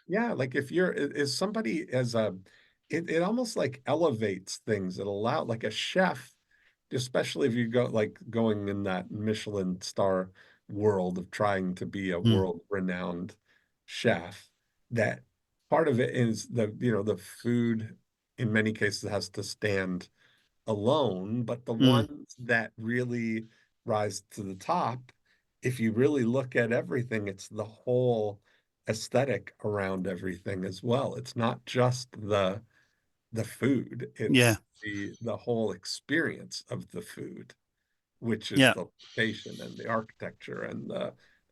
Yeah, like if you're is somebody as a it almost like elevates things. It allow like a chef, especially if you go like going in that Michelin star world of trying to be a mm, world renowned chef, that part of it is the food in many cases has to stand alone, but the mm, ones that really rise to the top, if you really look at everything, it's the whole aesthetic around everything as well. It's not just the food, yeah, it's the whole experience of the food, which is yeah, the location and the architecture and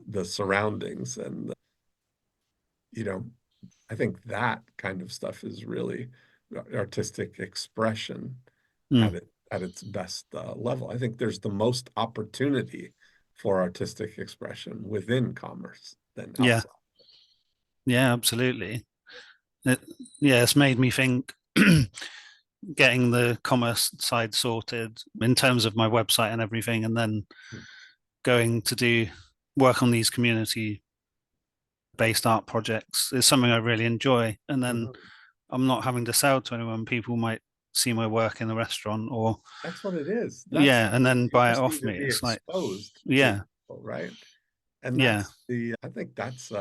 the surroundings and you know I think that kind of stuff is really artistic expression mm, at its best level. I think there's the most opportunity for artistic expression within commerce than yeah, outside. yeah, absolutely. It, yeah, it's made me think getting the commerce side sorted in terms of my website and everything, and then going to do work on these community based art projects is something I really enjoy. And then Mhm. I'm not having to sell to anyone. People might see my work in the restaurant or, That's what it is. yeah, and then You buy it just need off to me. be It's like, exposed to yeah, people, right? And yeah, I think that's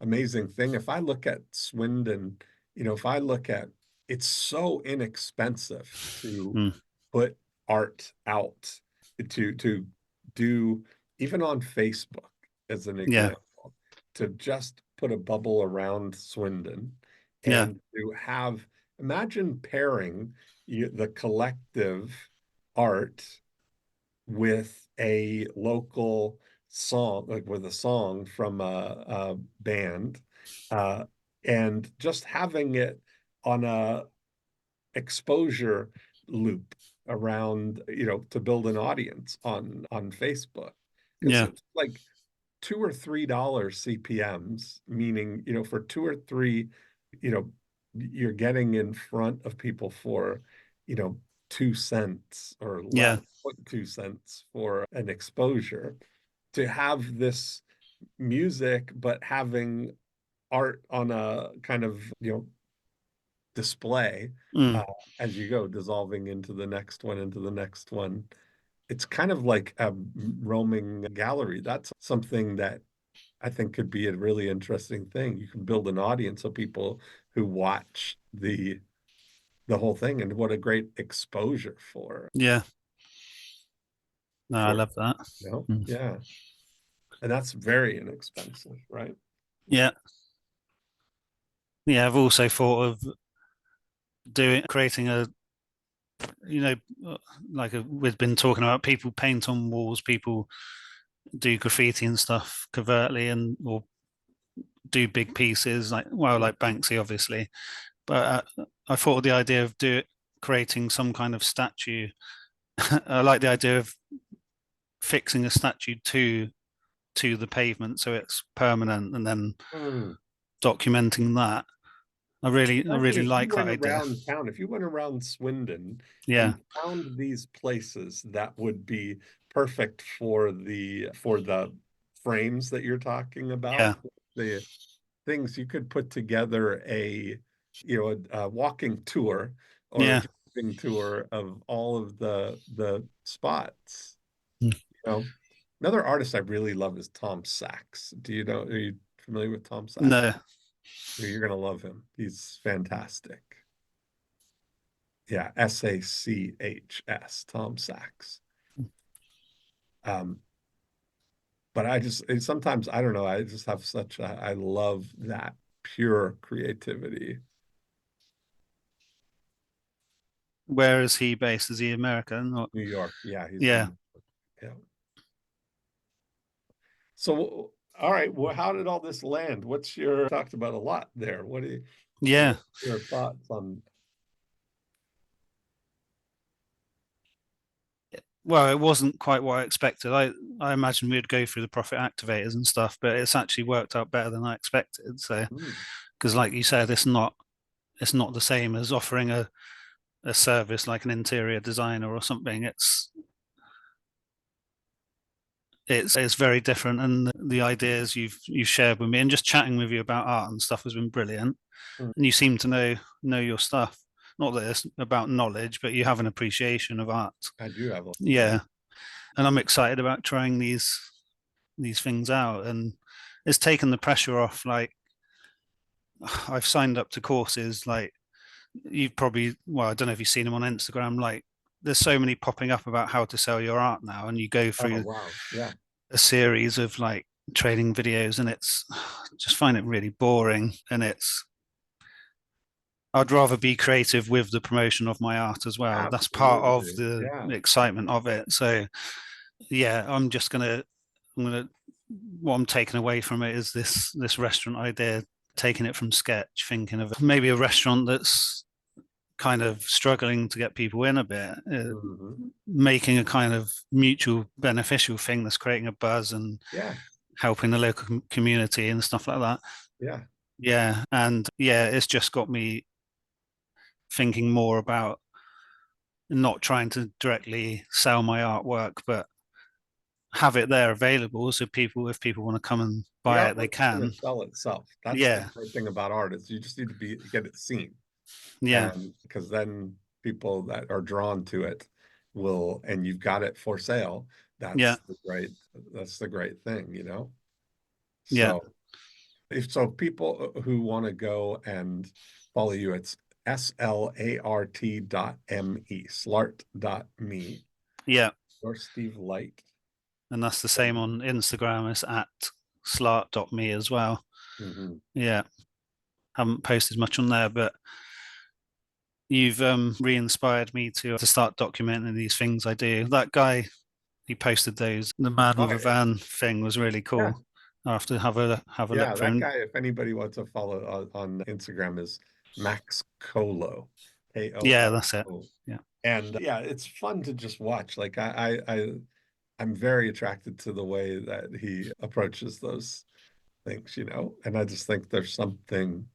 amazing thing. If I look at Swindon, if I look at it's so inexpensive to mm, put art out to do even on Facebook as an yeah, example, to just put a bubble around Swindon yeah, and to have imagine pairing the collective art with a local song, like with a song from a band, uh, and just having it on a exposure loop around, to build an audience on Facebook. Because yeah, it's like $2 or $3 CPMs, meaning, for two or three, you know, you're getting in front of people for, you know, 2 cents or yeah, less, 2 cents for an exposure. To have this music, but having art on a kind of, display mm, uh, as you go, dissolving into the next one, into the next one. It's kind of like a roaming gallery. That's something that I think could be a really interesting thing. You can build an audience of people who watch the whole thing, and what a great exposure yeah. No, I for love that. Mm, yeah. And that's very inexpensive, right? yeah, yeah. I've also thought of creating a, you know, we've been talking about, people paint on walls, people do graffiti and stuff covertly, and or do big pieces like, well, like Mhm. Banksy, obviously. But I thought of the idea of creating some kind of statue. I like the idea of fixing a statue to the pavement so it's permanent, and then Mm. documenting that. I Imagine really if you like that went idea. around town, if you went around Swindon Yeah, and found these places that would be perfect for the frames that you're talking about, yeah, the things you could put together a walking tour or a yeah, driving tour of all of the spots. mm. You know, another artist I really love is Tom Sachs. Are you familiar with Tom Sachs? No. You're going to love him. He's fantastic. Yeah, Sachs, Tom Sachs. But sometimes, I don't know, I just have I love that pure creativity. Where is he based? Is he American? Or... New York. Yeah, he's yeah. Yeah. So, all right, well, how did all this land? Talked about a lot there. What are your thoughts on? Well, it wasn't quite what I expected. I imagined we'd go through the profit activators and stuff, but it's actually worked out better than I expected. So, because like you said, it's not the same as offering a service like an interior designer or something. It's very different, and the ideas you've shared with me and just chatting with you about art and stuff has been brilliant. And you seem to know your stuff. Not that it's about knowledge, but you have an appreciation of art. I do have yeah. And I'm excited about trying these things out, and it's taken the pressure off. Like, I've signed up to courses, like you've probably, well, I don't know if you've seen them on Instagram, like there's so many popping up about how to sell your art now, and you go through a series of like training videos, and it's just find it really boring. And I'd rather be creative with the promotion of my art as well. Absolutely. That's part of the excitement of it. So yeah, I'm gonna what I'm taking away from it is this restaurant idea, taking it from sketch, thinking of maybe a restaurant that's kind of struggling to get people in a bit, making a kind of mutual beneficial thing that's creating a buzz and helping the local community and stuff like that. And it's just got me thinking more about not trying to directly sell my artwork, but have it there available, so if people want to come and buy it, they can. Sell itself. That's the great thing about art, is you just need to get it seen. Because then people that are drawn to it will, and you've got it for sale. That's the great thing, you know. So if people who want to go and follow you, it's slart.me, slart.me. Or Steve Light. And that's the same on Instagram. It's at slart.me as well. Haven't posted much on there, but you've re-inspired me to start documenting these things I do. That guy, he posted those. The man with a van thing was really cool. I have to have a look for him. That guy, if anybody wants to follow on Instagram, is Max Colo. Yeah, that's it. And it's fun to just watch. Like I'm very attracted to the way that he approaches those things, you know, and I just think there's something,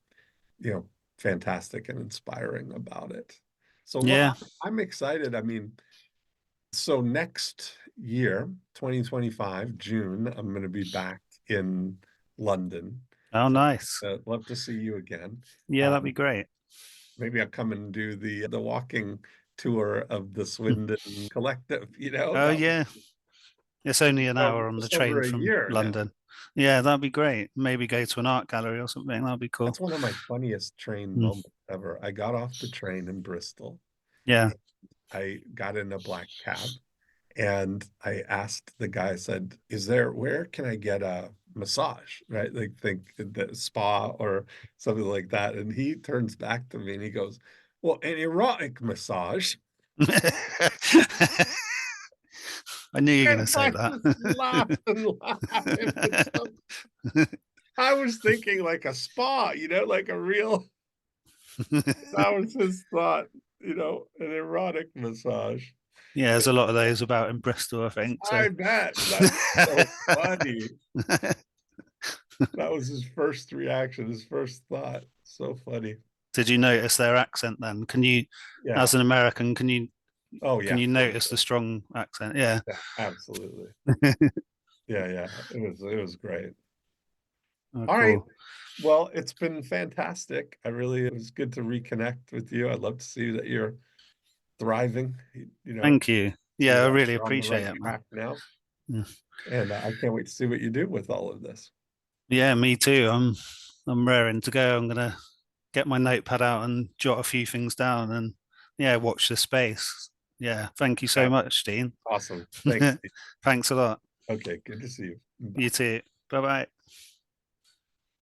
you know, fantastic and inspiring about it. So I'm excited. I mean, so next year, 2025, June, I'm going to be back in London. Oh, nice. I'd love to see you again. Yeah, that'd be great. Maybe I'll come and do the walking tour of the Swindon collective, you know? Oh, yeah. It's only an hour on the train from London. Yeah, that'd be great. Maybe go to an art gallery or something. That'd be cool. That's one of my funniest train moments ever. I got off the train in Bristol. I got in a black cab, and I asked the guy, I said, where can I get a massage, right? Like, think the spa or something like that. And he turns back to me and he goes, well, an erotic massage. I knew you were going to say that. Laughed and laughed. I was thinking like a spa, you know, like a real, that was his thought, you know, an erotic massage. Yeah, there's a lot of those about in Bristol, I think. So. I bet. That's so funny. That was his first reaction, his first thought. So funny. Did you notice their accent then? Can you, as an American, can you notice the strong accent? Yeah, absolutely. It was great. Oh, all right. Well, it's been fantastic. It was good to reconnect with you. I'd love to see that you're thriving. You know. Thank you. Yeah, I really appreciate it, man. Now. And I can't wait to see what you do with all of this. Yeah, me too. I'm raring to go. I'm gonna get my notepad out and jot a few things down and yeah, watch the space. Yeah, thank you so Yeah, much, Dean. awesome. Thanks. Thanks a lot. Okay, good to see you. Bye. You too. Bye bye.